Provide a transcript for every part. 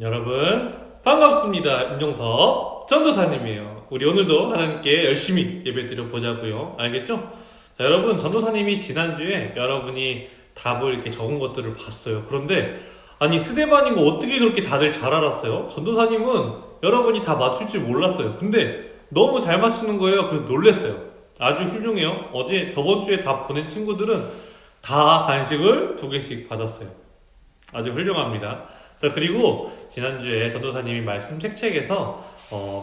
여러분 반갑습니다. 임종석 전도사님이에요. 우리 오늘도 하나님께 열심히 예배드려 보자고요. 알겠죠? 자, 여러분, 전도사님이 지난주에 여러분이 답을 이렇게 적은 것들을 봤어요. 그런데 아니, 스데반인 거 어떻게 그렇게 다들 잘 알았어요? 전도사님은 여러분이 다 맞출 줄 몰랐어요. 근데 너무 잘 맞추는 거예요. 그래서 놀랬어요. 아주 훌륭해요. 저번 주에 답 보낸 친구들은 다 간식을 2개씩 받았어요. 아주 훌륭합니다. 자, 그리고 지난주에 전도사님이 말씀 책책에서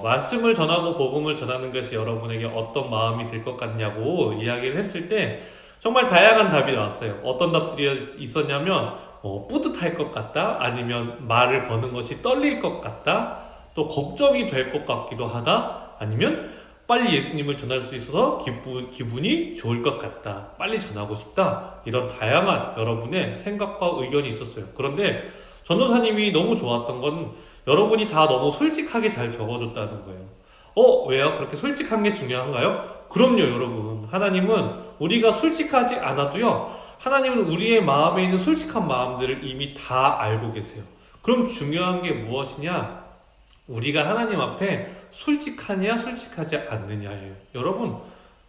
말씀을 전하고 복음을 전하는 것이 여러분에게 어떤 마음이 들 것 같냐고 이야기를 했을 때 정말 다양한 답이 나왔어요. 어떤 답들이 있었냐면 뿌듯할 것 같다, 아니면 말을 거는 것이 떨릴 것 같다, 또 걱정이 될 것 같기도 하다, 아니면 빨리 예수님을 전할 수 있어서 기분이 좋을 것 같다, 빨리 전하고 싶다, 이런 다양한 여러분의 생각과 의견이 있었어요. 그런데 전도사님이 너무 좋았던 건 여러분이 다 너무 솔직하게 잘 적어줬다는 거예요. 왜요? 그렇게 솔직한 게 중요한가요? 그럼요, 여러분. 하나님은 우리가 솔직하지 않아도요, 하나님은 우리의 마음에 있는 솔직한 마음들을 이미 다 알고 계세요. 그럼 중요한 게 무엇이냐? 우리가 하나님 앞에 솔직하냐 솔직하지 않느냐예요. 여러분,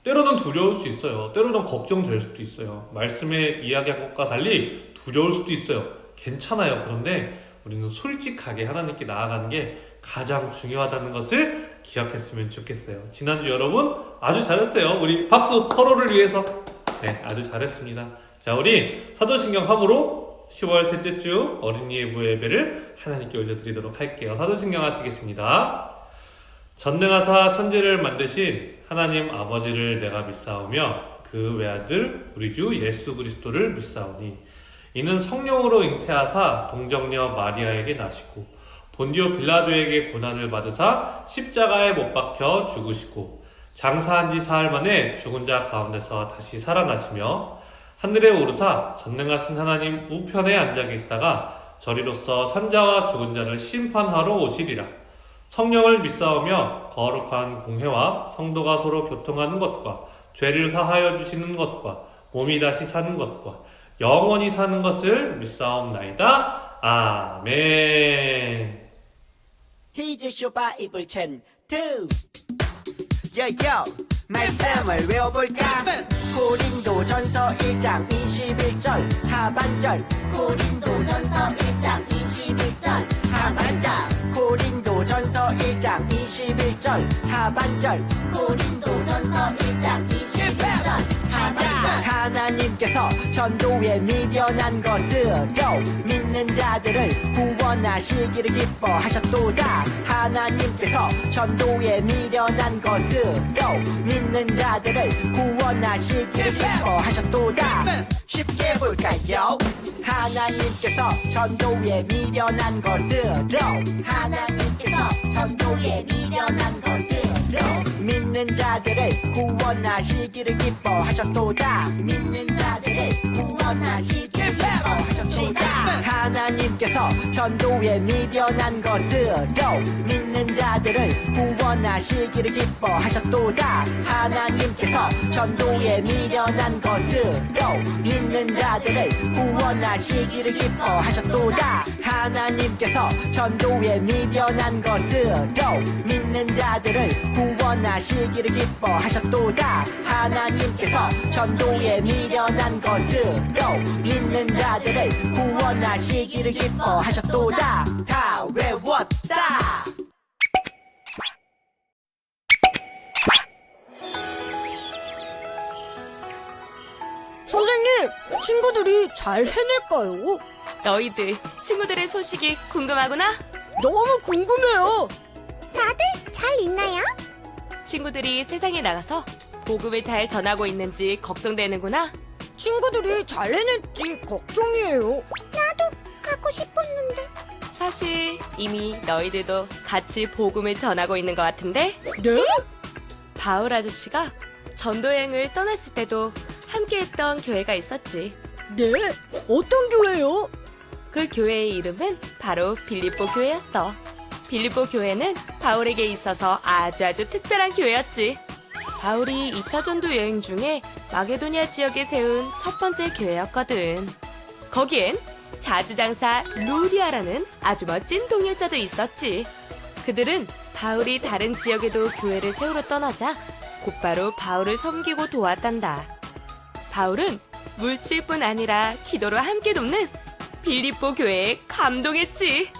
때로는 두려울 수 있어요. 때로는 걱정될 수도 있어요. 말씀에 이야기한 것과 달리 두려울 수도 있어요. 괜찮아요. 그런데 우리는 솔직하게 하나님께 나아가는 게 가장 중요하다는 것을 기억했으면 좋겠어요. 지난주 여러분 아주 잘했어요. 우리 박수, 서로를 위해서. 네, 아주 잘했습니다. 자, 우리 사도신경 함으로 10월 셋째 주 어린이 예부 예배를 하나님께 올려드리도록 할게요. 사도신경 하시겠습니다. 전능하사 천지를 만드신 하나님 아버지를 내가 믿사오며 그 외아들 우리 주 예수 그리스도를 믿사오니 이는 성령으로 잉태하사 동정녀 마리아에게 나시고 본디오 빌라도에게 고난을 받으사 십자가에 못 박혀 죽으시고 장사한 지 사흘 만에 죽은 자 가운데서 다시 살아나시며 하늘에 오르사 전능하신 하나님 우편에 앉아 계시다가 저리로서 산자와 죽은 자를 심판하러 오시리라. 성령을 믿사오며 거룩한 공회와 성도가 서로 교통하는 것과 죄를 사하여 주시는 것과 몸이 다시 사는 것과 영원히 사는 것을 믿사옵나이다. 아멘. Here's your Bible 10, 2. Yo, yo, 말씀을 외워볼까? 고린도전서 1장 21절 하반절. 고린도전서 1장 21절 하반절. 고린도전서 1장 21절 하반절. 고린도전서 1장 21절 하반절. 하나님께서 전도에 미련한 것으로 믿는 자들을 구원하시기를 기뻐하셨도다. 하나님께서 전도에 미련한 것으로 믿는 자들을 구원하시기를 기뻐하셨도다. 쉽게 볼까요? 하나님께서 전도에 미련한 것으로 하나님께서 전도에 미련한 것으로 믿는 자들을 구원하시기를 기뻐하셨도다. 믿는 자들을 구원하시기를 기뻐하셨도다. 하나님께서 전도에 미련한 것으로 믿는 자들을 구원하시기를 기뻐하셨도다. 하나님께서 전도에 미련한 것으로 믿는 자들을 구원하시기를 기뻐하셨도다. 하나님께서 전도에 미련한 것으로 믿는 자들을 구원하시기를 기뻐하셨도다. 하나님께서 전도에 미련한 것으로 믿는 자들을 구원하시기를 기뻐하셨도다. 다 외웠다. 선생님, 친구들이 잘 해낼까요? 너희들 친구들의 소식이 궁금하구나? 너무 궁금해요. 다들 잘 있나요? 친구들이 세상에 나가서 복음을 잘 전하고 있는지 걱정되는구나? 친구들이 잘 해낼지 걱정이에요. 가고 싶었는데. 사실 이미 너희들도 같이 복음을 전하고 있는 것 같은데? 네? 바울 아저씨가 전도여행을 떠났을 때도 함께했던 교회가 있었지. 네? 어떤 교회요? 그 교회의 이름은 바로 빌립보 교회였어. 빌립보 교회는 바울에게 있어서 아주 특별한 교회였지. 바울이 2차 전도 여행 중에 마게도니아 지역에 세운 첫 번째 교회였거든. 거기엔 자주장사 루디아라는 아주 멋진 동역자도 있었지. 그들은 바울이 다른 지역에도 교회를 세우러 떠나자 곧바로 바울을 섬기고 도왔단다. 바울은 물질뿐 아니라 기도로 함께 돕는 빌립보 교회에 감동했지.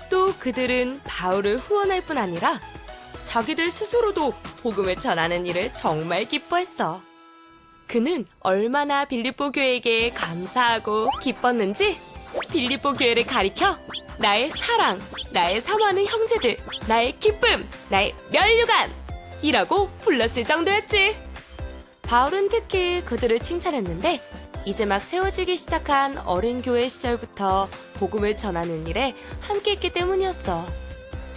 또 그들은 바울을 후원할 뿐 아니라 자기들 스스로도 복음을 전하는 일을 정말 기뻐했어. 그는 얼마나 빌립보 교회에게 감사하고 기뻤는지 빌립보 교회를 가리켜 나의 사랑, 나의 사모하는 형제들, 나의 기쁨, 나의 면류관이라고 불렀을 정도였지. 바울은 특히 그들을 칭찬했는데 이제 막 세워지기 시작한 어린 교회 시절부터 복음을 전하는 일에 함께했기 때문이었어.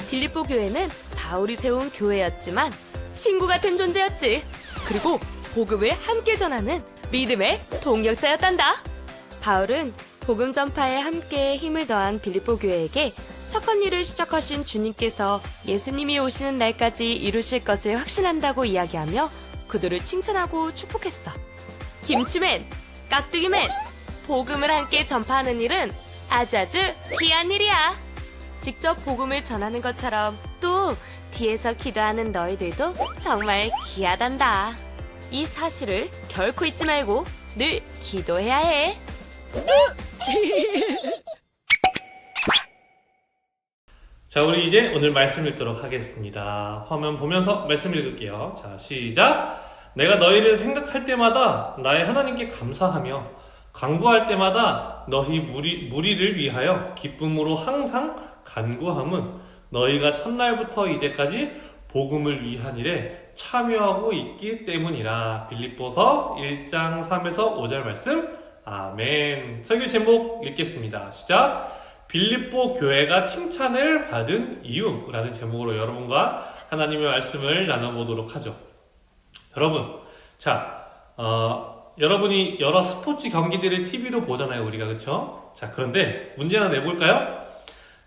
빌립보 교회는 바울이 세운 교회였지만 친구 같은 존재였지. 그리고 복음을 함께 전하는 믿음의 동역자였단다. 바울은 복음 전파에 함께 힘을 더한 빌립보 교회에게 착한 일을 시작하신 주님께서 예수님이 오시는 날까지 이루실 것을 확신한다고 이야기하며 그들을 칭찬하고 축복했어. 김치맨, 깍두기맨, 복음을 함께 전파하는 일은 아주 귀한 일이야. 직접 복음을 전하는 것처럼 또 뒤에서 기도하는 너희들도 정말 귀하단다. 이 사실을 결코 잊지 말고 늘 기도해야 해. 자, 우리 이제 오늘 말씀 읽도록 하겠습니다. 화면 보면서 말씀 읽을게요. 자, 시작. 내가 너희를 생각할 때마다 나의 하나님께 감사하며 간구할 때마다 너희 무리를 위하여 기쁨으로 항상 간구함은 너희가 첫날부터 이제까지 복음을 위한 일에 참여하고 있기 때문이라. 빌립보서 1장 3에서 5절 말씀. 아멘. 설교 제목 읽겠습니다. 시작. 빌립보 교회가 칭찬을 받은 이유라는 제목으로 여러분과 하나님의 말씀을 나눠보도록 하죠. 여러분, 자, 여러분이 여러 스포츠 경기들을 TV로 보잖아요, 우리가. 그쵸? 자, 그런데 문제 하나 내볼까요?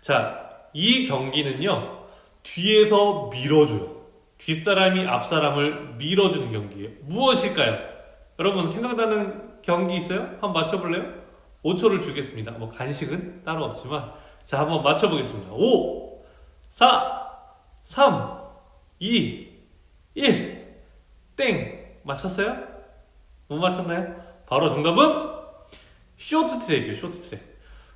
자, 이 경기는요, 뒤에서 밀어줘요. 뒷사람이 앞사람을 밀어주는 경기예요. 무엇일까요? 여러분, 생각나는 경기 있어요? 한번 맞춰볼래요? 5초를 주겠습니다. 뭐 간식은 따로 없지만. 자, 한번 맞춰보겠습니다. 5, 4, 3, 2, 1, 땡! 맞췄어요? 못 맞췄나요? 바로 정답은 쇼트트랙이에요. 쇼트트랙.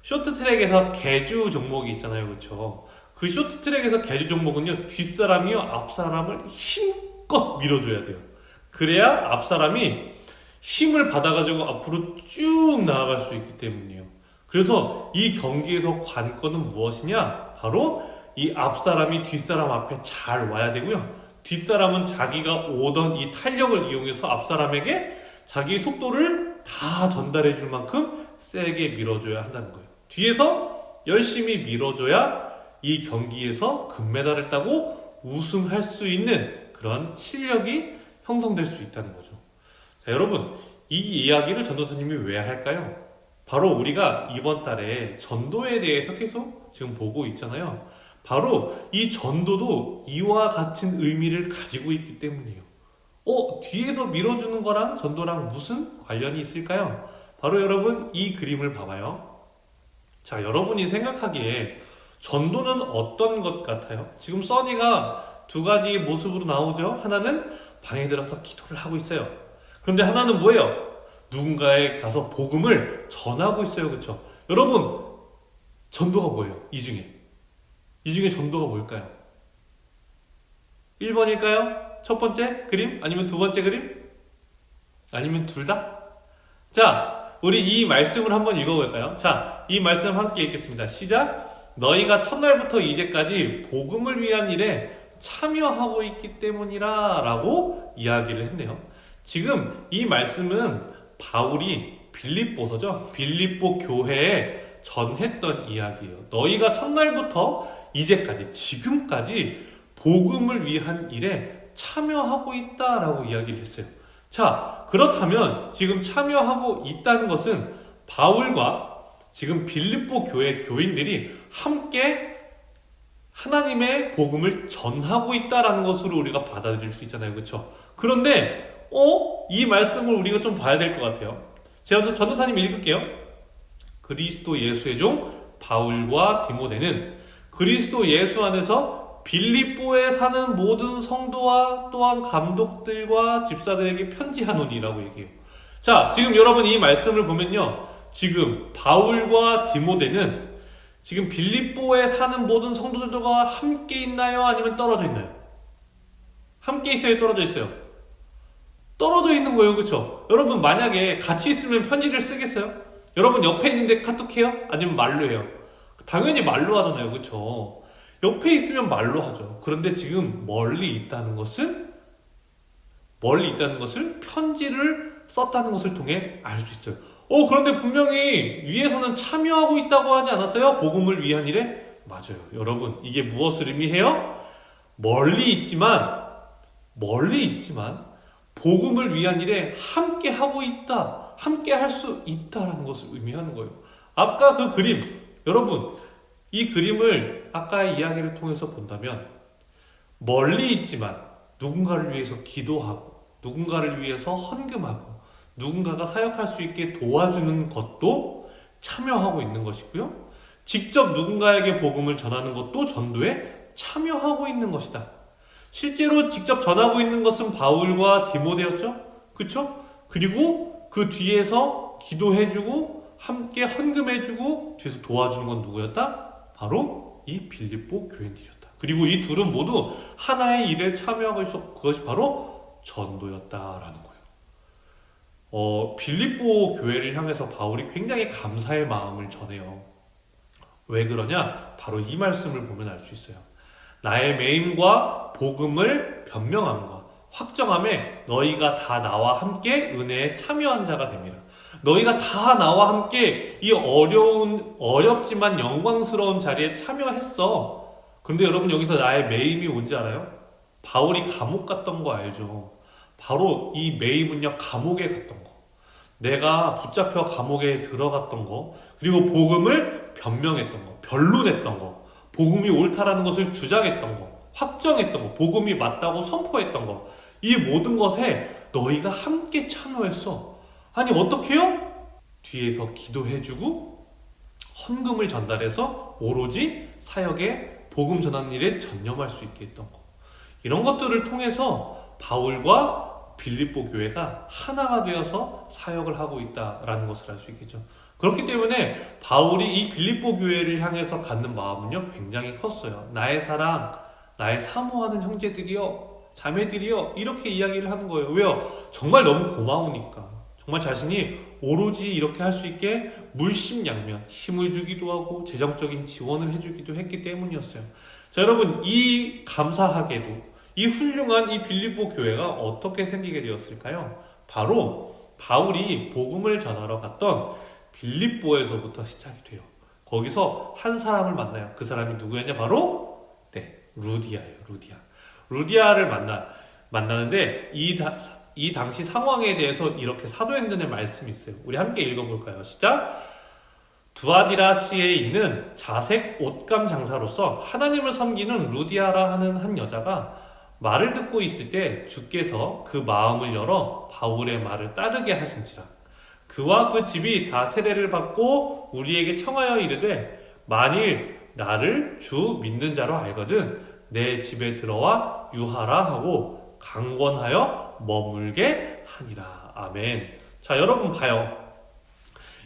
쇼트트랙에서 계주 종목이 있잖아요. 그렇죠? 그 쇼트트랙에서 계주 종목은요, 뒷사람이요 앞사람을 힘껏 밀어줘야 돼요. 그래야 앞사람이 힘을 받아가지고 앞으로 쭉 나아갈 수 있기 때문이에요. 그래서 이 경기에서 관건은 무엇이냐? 바로 이 앞사람이 뒷사람 앞에 잘 와야 되고요, 뒷사람은 자기가 오던 이 탄력을 이용해서 앞사람에게 자기의 속도를 다 전달해 줄 만큼 세게 밀어줘야 한다는 거예요. 뒤에서 열심히 밀어줘야 이 경기에서 금메달을 따고 우승할 수 있는 그런 실력이 형성될 수 있다는 거죠. 자, 여러분, 이 이야기를 전도사님이 왜 할까요? 바로 우리가 이번 달에 전도에 대해서 계속 지금 보고 있잖아요. 바로 이 전도도 이와 같은 의미를 가지고 있기 때문이에요. 뒤에서 밀어주는 거랑 전도랑 무슨 관련이 있을까요? 바로 여러분, 이 그림을 봐봐요. 자, 여러분이 생각하기에 전도는 어떤 것 같아요? 지금 써니가 두 가지 모습으로 나오죠. 하나는 방에 들어서 기도를 하고 있어요. 그런데 하나는 뭐예요? 누군가에 가서 복음을 전하고 있어요. 그렇죠? 여러분, 전도가 뭐예요? 이 중에 전도가 뭘까요? 1번일까요? 첫 번째 그림? 아니면 두 번째 그림? 아니면 둘 다? 자, 우리 이 말씀을 한번 읽어볼까요? 자, 이 말씀 함께 읽겠습니다. 시작! 너희가 첫날부터 이제까지 복음을 위한 일에 참여하고 있기 때문이라 라고 이야기를 했네요. 지금 이 말씀은 바울이 빌립보서죠. 빌립보 교회에 전했던 이야기예요. 너희가 첫날부터 이제까지, 지금까지 복음을 위한 일에 참여하고 있다라고 이야기를 했어요. 자, 그렇다면 지금 참여하고 있다는 것은 바울과 지금 빌립보 교회 교인들이 함께 하나님의 복음을 전하고 있다라는 것으로 우리가 받아들일 수 있잖아요. 그렇죠? 그런데 이 말씀을 우리가 좀 봐야 될 것 같아요. 제가 전도사님 읽을게요. 그리스도 예수의 종 바울과 디모데는 그리스도 예수 안에서 빌립보에 사는 모든 성도와 또한 감독들과 집사들에게 편지하노니라고 얘기해요. 자, 지금 여러분 이 말씀을 보면요. 지금 바울과 디모데는 지금 빌립보에 사는 모든 성도들과 함께 있나요? 아니면 떨어져 있나요? 함께 있어요? 떨어져 있어요? 떨어져 있는 거예요. 그렇죠? 여러분 만약에 같이 있으면 편지를 쓰겠어요? 여러분 옆에 있는데 카톡해요? 아니면 말로 해요? 당연히 말로 하잖아요. 그렇죠? 옆에 있으면 말로 하죠. 그런데 지금 멀리 있다는 것은 편지를 썼다는 것을 통해 알 수 있어요. 그런데 분명히 위에서는 참여하고 있다고 하지 않았어요? 복음을 위한 일에? 맞아요. 여러분, 이게 무엇을 의미해요? 멀리 있지만 복음을 위한 일에 함께 하고 있다, 함께 할 수 있다라는 것을 의미하는 거예요. 아까 그 그림, 여러분, 이 그림을 아까 이야기를 통해서 본다면 멀리 있지만 누군가를 위해서 기도하고 누군가를 위해서 헌금하고 누군가가 사역할 수 있게 도와주는 것도 참여하고 있는 것이고요. 직접 누군가에게 복음을 전하는 것도 전도에 참여하고 있는 것이다. 실제로 직접 전하고 있는 것은 바울과 디모데였죠. 그렇죠? 그리고 그 뒤에서 기도해주고 함께 헌금해주고 뒤에서 도와주는 건 누구였다? 바로 이 빌립보 교인들이었다. 그리고 이 둘은 모두 하나의 일에 참여하고 있었고 그것이 바로 전도였다라는 거예요. 빌립보 교회를 향해서 바울이 굉장히 감사의 마음을 전해요. 왜 그러냐? 바로 이 말씀을 보면 알 수 있어요. 나의 매임과 복음을 변명함과 확정함에 너희가 다 나와 함께 은혜에 참여한 자가 됩니다. 너희가 다 나와 함께 이 어렵지만 영광스러운 자리에 참여했어. 그런데 여러분 여기서 나의 매임이 뭔지 알아요? 바울이 감옥 갔던 거 알죠? 바로 이 매임은요, 감옥에 갔던 거. 내가 붙잡혀 감옥에 들어갔던 거, 그리고 복음을 변명했던 거, 변론했던 거, 복음이 옳다라는 것을 주장했던 거, 확정했던 거, 복음이 맞다고 선포했던 거, 이 모든 것에 너희가 함께 참여했어. 아니 어떻게 해요? 뒤에서 기도해주고 헌금을 전달해서 오로지 사역에 복음 전하는 일에 전념할 수 있게 했던 거. 이런 것들을 통해서 바울과 빌립보 교회가 하나가 되어서 사역을 하고 있다라는 것을 알 수 있겠죠. 그렇기 때문에 바울이 이 빌립보 교회를 향해서 갖는 마음은요, 굉장히 컸어요. 나의 사랑, 나의 사모하는 형제들이여, 자매들이여, 이렇게 이야기를 하는 거예요. 왜요? 정말 너무 고마우니까. 정말 자신이 오로지 이렇게 할 수 있게 물심양면 힘을 주기도 하고 재정적인 지원을 해주기도 했기 때문이었어요. 자, 여러분, 이 감사하게도 이 훌륭한 이 빌립보 교회가 어떻게 생기게 되었을까요? 바로 바울이 복음을 전하러 갔던 빌립보에서부터 시작이 돼요. 거기서 한 사람을 만나요. 그 사람이 누구였냐? 바로 루디아예요. 루디아를 만나는데 이 당시 상황에 대해서 이렇게 사도행전의 말씀이 있어요. 우리 함께 읽어볼까요? 시작! 두아디라시에 있는 자색 옷감 장사로서 하나님을 섬기는 루디아라 하는 한 여자가 말을 듣고 있을 때 주께서 그 마음을 열어 바울의 말을 따르게 하신지라. 그와 그 집이 다 세례를 받고 우리에게 청하여 이르되 만일 나를 주 믿는 자로 알거든 내 집에 들어와 유하라 하고 강권하여 머물게 하니라. 아멘. 자, 여러분 봐요.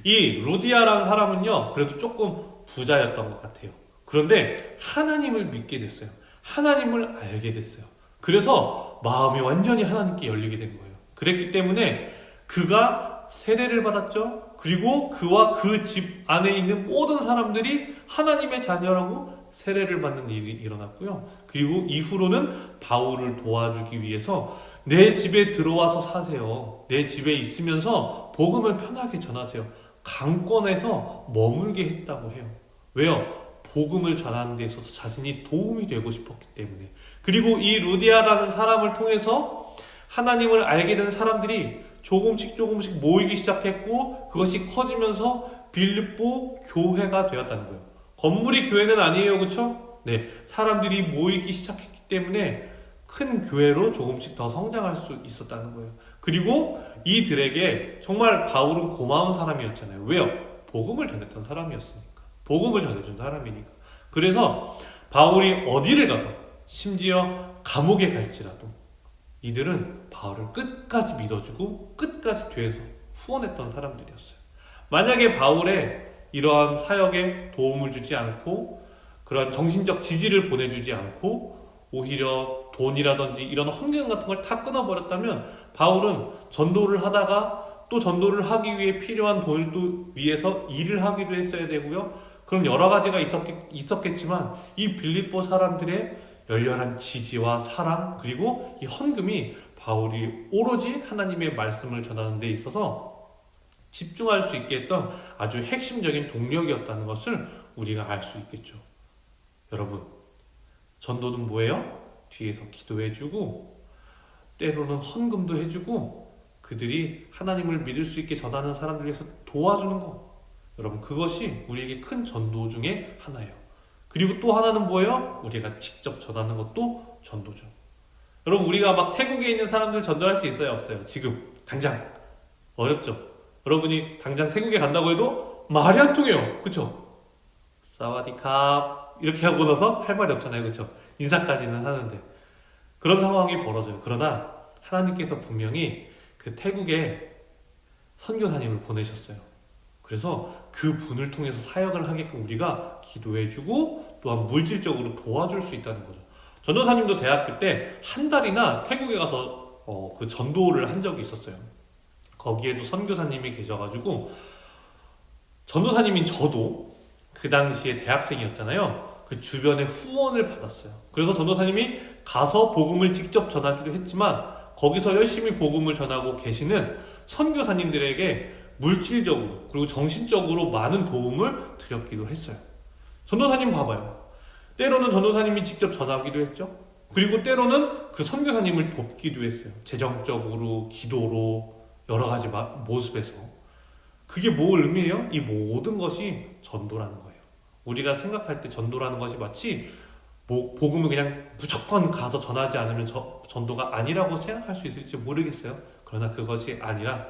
이 루디아라는 사람은요, 그래도 조금 부자였던 것 같아요. 그런데 하나님을 믿게 됐어요. 하나님을 알게 됐어요. 그래서 마음이 완전히 하나님께 열리게 된 거예요. 그랬기 때문에 그가 세례를 받았죠. 그리고 그와 그 집 안에 있는 모든 사람들이 하나님의 자녀라고 세례를 받는 일이 일어났고요. 그리고 이후로는 바울을 도와주기 위해서 내 집에 들어와서 사세요. 내 집에 있으면서 복음을 편하게 전하세요. 강권해서 머물게 했다고 해요. 왜요? 복음을 전하는 데 있어서 자신이 도움이 되고 싶었기 때문에. 그리고 이 루디아라는 사람을 통해서 하나님을 알게 된 사람들이 조금씩 모이기 시작했고 그것이 커지면서 빌립보 교회가 되었다는 거예요. 건물이 교회는 아니에요. 그렇죠? 네, 사람들이 모이기 시작했기 때문에 큰 교회로 조금씩 더 성장할 수 있었다는 거예요. 그리고 이들에게 정말 바울은 고마운 사람이었잖아요. 왜요? 복음을 전했던 사람이었으니까. 복음을 전해준 사람이니까. 그래서 바울이 어디를 가건 심지어 감옥에 갈지라도 이들은 바울을 끝까지 믿어주고 끝까지 뒤에서 후원했던 사람들이었어요. 만약에 바울의 이러한 사역에 도움을 주지 않고 그런 정신적 지지를 보내주지 않고 오히려 돈이라든지 이런 헌금 같은 걸 다 끊어버렸다면 바울은 전도를 하다가 또 전도를 하기 위해 필요한 돈도 위해서 일을 하기도 했어야 되고요. 그럼 여러 가지가 있었겠지만 이 빌립보 사람들의 열렬한 지지와 사랑 그리고 이 헌금이 바울이 오로지 하나님의 말씀을 전하는 데 있어서 집중할 수 있게 했던 아주 핵심적인 동력이었다는 것을 우리가 알 수 있겠죠. 여러분, 전도는 뭐예요? 뒤에서 기도해주고 때로는 헌금도 해주고 그들이 하나님을 믿을 수 있게 전하는 사람들 위해서 도와주는 거. 여러분, 그것이 우리에게 큰 전도 중에 하나예요. 그리고 또 하나는 뭐예요? 우리가 직접 전하는 것도 전도죠. 여러분, 우리가 막 태국에 있는 사람들 전도할 수 있어요? 없어요? 지금 당장 어렵죠? 여러분이 당장 태국에 간다고 해도 말이 안 통해요. 그쵸? 사와디캅 이렇게 하고 나서 할 말이 없잖아요. 그쵸? 인사까지는 하는데 그런 상황이 벌어져요. 그러나 하나님께서 분명히 그 태국에 선교사님을 보내셨어요. 그래서 그 분을 통해서 사역을 하게끔 우리가 기도해주고 또한 물질적으로 도와줄 수 있다는 거죠. 전도사님도 대학교 때 한 달이나 태국에 가서 그 전도를 한 적이 있었어요. 거기에도 선교사님이 계셔가지고 전도사님인 저도 그 당시에 대학생이었잖아요. 그 주변에 후원을 받았어요. 그래서 전도사님이 가서 복음을 직접 전하기도 했지만 거기서 열심히 복음을 전하고 계시는 선교사님들에게 물질적으로 그리고 정신적으로 많은 도움을 드렸기도 했어요. 전도사님 봐봐요. 때로는 전도사님이 직접 전하기도 했죠. 그리고 때로는 그 선교사님을 돕기도 했어요. 재정적으로, 기도로, 여러 가지 모습에서. 그게 뭘 의미해요? 이 모든 것이 전도라는 거예요. 우리가 생각할 때 전도라는 것이 마치 복음을 그냥 무조건 가서 전하지 않으면 전도가 아니라고 생각할 수 있을지 모르겠어요. 그러나 그것이 아니라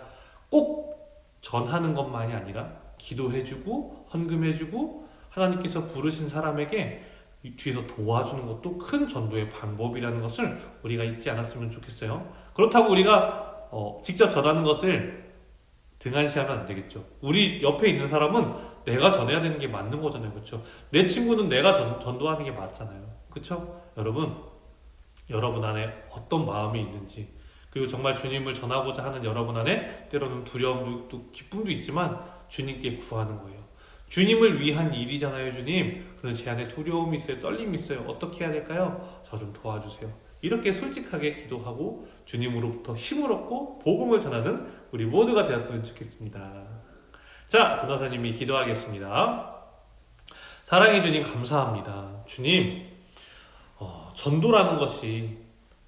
꼭 전하는 것만이 아니라 기도해주고 헌금해주고 하나님께서 부르신 사람에게 뒤에서 도와주는 것도 큰 전도의 방법이라는 것을 우리가 잊지 않았으면 좋겠어요. 그렇다고 우리가 직접 전하는 것을 등한시하면 안 되겠죠. 우리 옆에 있는 사람은 내가 전해야 되는 게 맞는 거잖아요. 그렇죠? 내 친구는 내가 전도하는 게 맞잖아요. 그렇죠? 여러분 안에 어떤 마음이 있는지 그리고 정말 주님을 전하고자 하는 여러분 안에 때로는 두려움도 또 기쁨도 있지만 주님께 구하는 거예요. 주님을 위한 일이잖아요. 주님. 그래서 제 안에 두려움이 있어요. 떨림이 있어요. 어떻게 해야 될까요? 저 좀 도와주세요. 이렇게 솔직하게 기도하고 주님으로부터 힘을 얻고 복음을 전하는 우리 모두가 되었으면 좋겠습니다. 자, 전도사님이 기도하겠습니다. 사랑해 주님 감사합니다. 주님, 전도라는 것이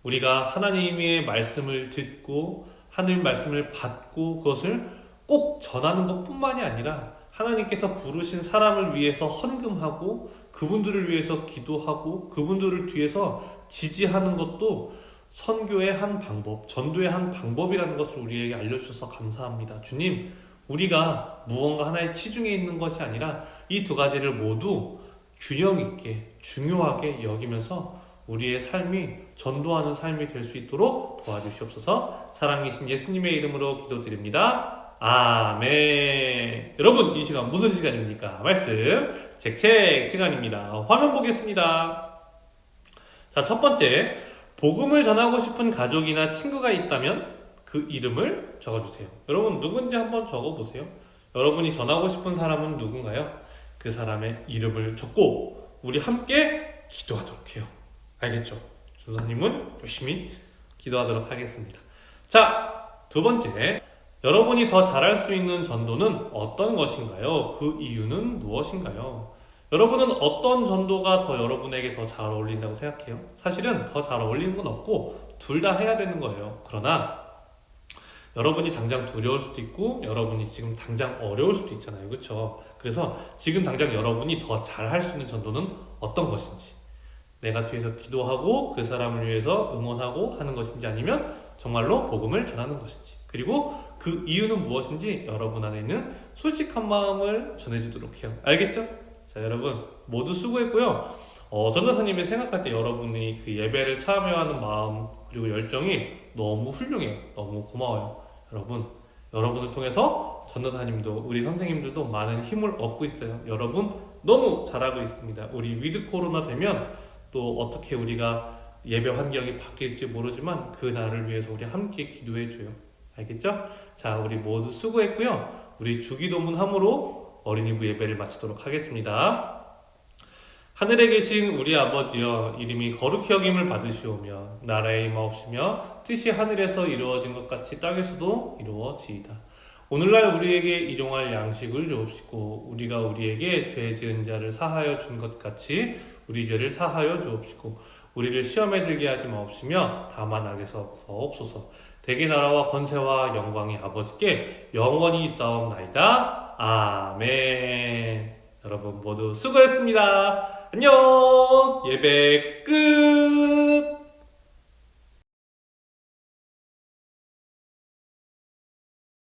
우리가 하나님의 말씀을 듣고 하나님 말씀을 받고 그것을 꼭 전하는 것뿐만이 아니라 하나님께서 부르신 사람을 위해서 헌금하고 그분들을 위해서 기도하고 그분들을 뒤에서 지지하는 것도 선교의 한 방법, 전도의 한 방법이라는 것을 우리에게 알려주셔서 감사합니다. 주님, 우리가 무언가 하나에 치중해 있는 것이 아니라 이 두 가지를 모두 균형 있게 중요하게 여기면서 우리의 삶이 전도하는 삶이 될 수 있도록 도와주시옵소서. 사랑이신 예수님의 이름으로 기도드립니다. 아멘. 여러분, 이 시간 무슨 시간입니까? 말씀 책 시간입니다. 화면 보겠습니다. 자, 첫 번째, 복음을 전하고 싶은 가족이나 친구가 있다면 그 이름을 적어주세요. 여러분, 누군지 한번 적어보세요. 여러분이 전하고 싶은 사람은 누군가요? 그 사람의 이름을 적고 우리 함께 기도하도록 해요. 알겠죠? 전도사님은 열심히 기도하도록 하겠습니다. 자, 두 번째, 여러분이 더 잘할 수 있는 전도는 어떤 것인가요? 그 이유는 무엇인가요? 여러분은 어떤 전도가 더 여러분에게 더 잘 어울린다고 생각해요? 사실은 더 잘 어울리는 건 없고 둘 다 해야 되는 거예요. 그러나 여러분이 당장 두려울 수도 있고 여러분이 지금 당장 어려울 수도 있잖아요. 그렇죠? 그래서 지금 당장 여러분이 더 잘할 수 있는 전도는 어떤 것인지, 내가 뒤에서 기도하고 그 사람을 위해서 응원하고 하는 것인지 아니면 정말로 복음을 전하는 것인지, 그리고 그 이유는 무엇인지 여러분 안에 있는 솔직한 마음을 전해주도록 해요. 알겠죠? 자, 여러분 모두 수고했고요. 전도사님이 생각할 때 여러분이 그 예배를 참여하는 마음 그리고 열정이 너무 훌륭해요. 너무 고마워요. 여러분을 통해서 전도사님도 우리 선생님들도 많은 힘을 얻고 있어요. 여러분 너무 잘하고 있습니다. 우리 위드 코로나 되면 또 어떻게 우리가 예배 환경이 바뀔지 모르지만 그 날을 위해서 우리 함께 기도해줘요. 알겠죠? 자, 우리 모두 수고했고요. 우리 주기도문 함으로 어린이부 예배를 마치도록 하겠습니다. 하늘에 계신 우리 아버지여, 이름이 거룩히 여김을 받으시오며 나라의 임하옵시며 뜻이 하늘에서 이루어진 것 같이 땅에서도 이루어지이다. 오늘날 우리에게 일용할 양식을 주옵시고 우리가 우리에게 죄 지은 자를 사하여 준 것 같이 우리 죄를 사하여 주옵시고 우리를 시험에 들게 하지 마옵시며 다만 악에서 구하옵소서. 대개 나라와 권세와 영광이 아버지께 영원히 있사옵나이다. 아멘. 여러분 모두 수고했습니다. 안녕. 예배 끝.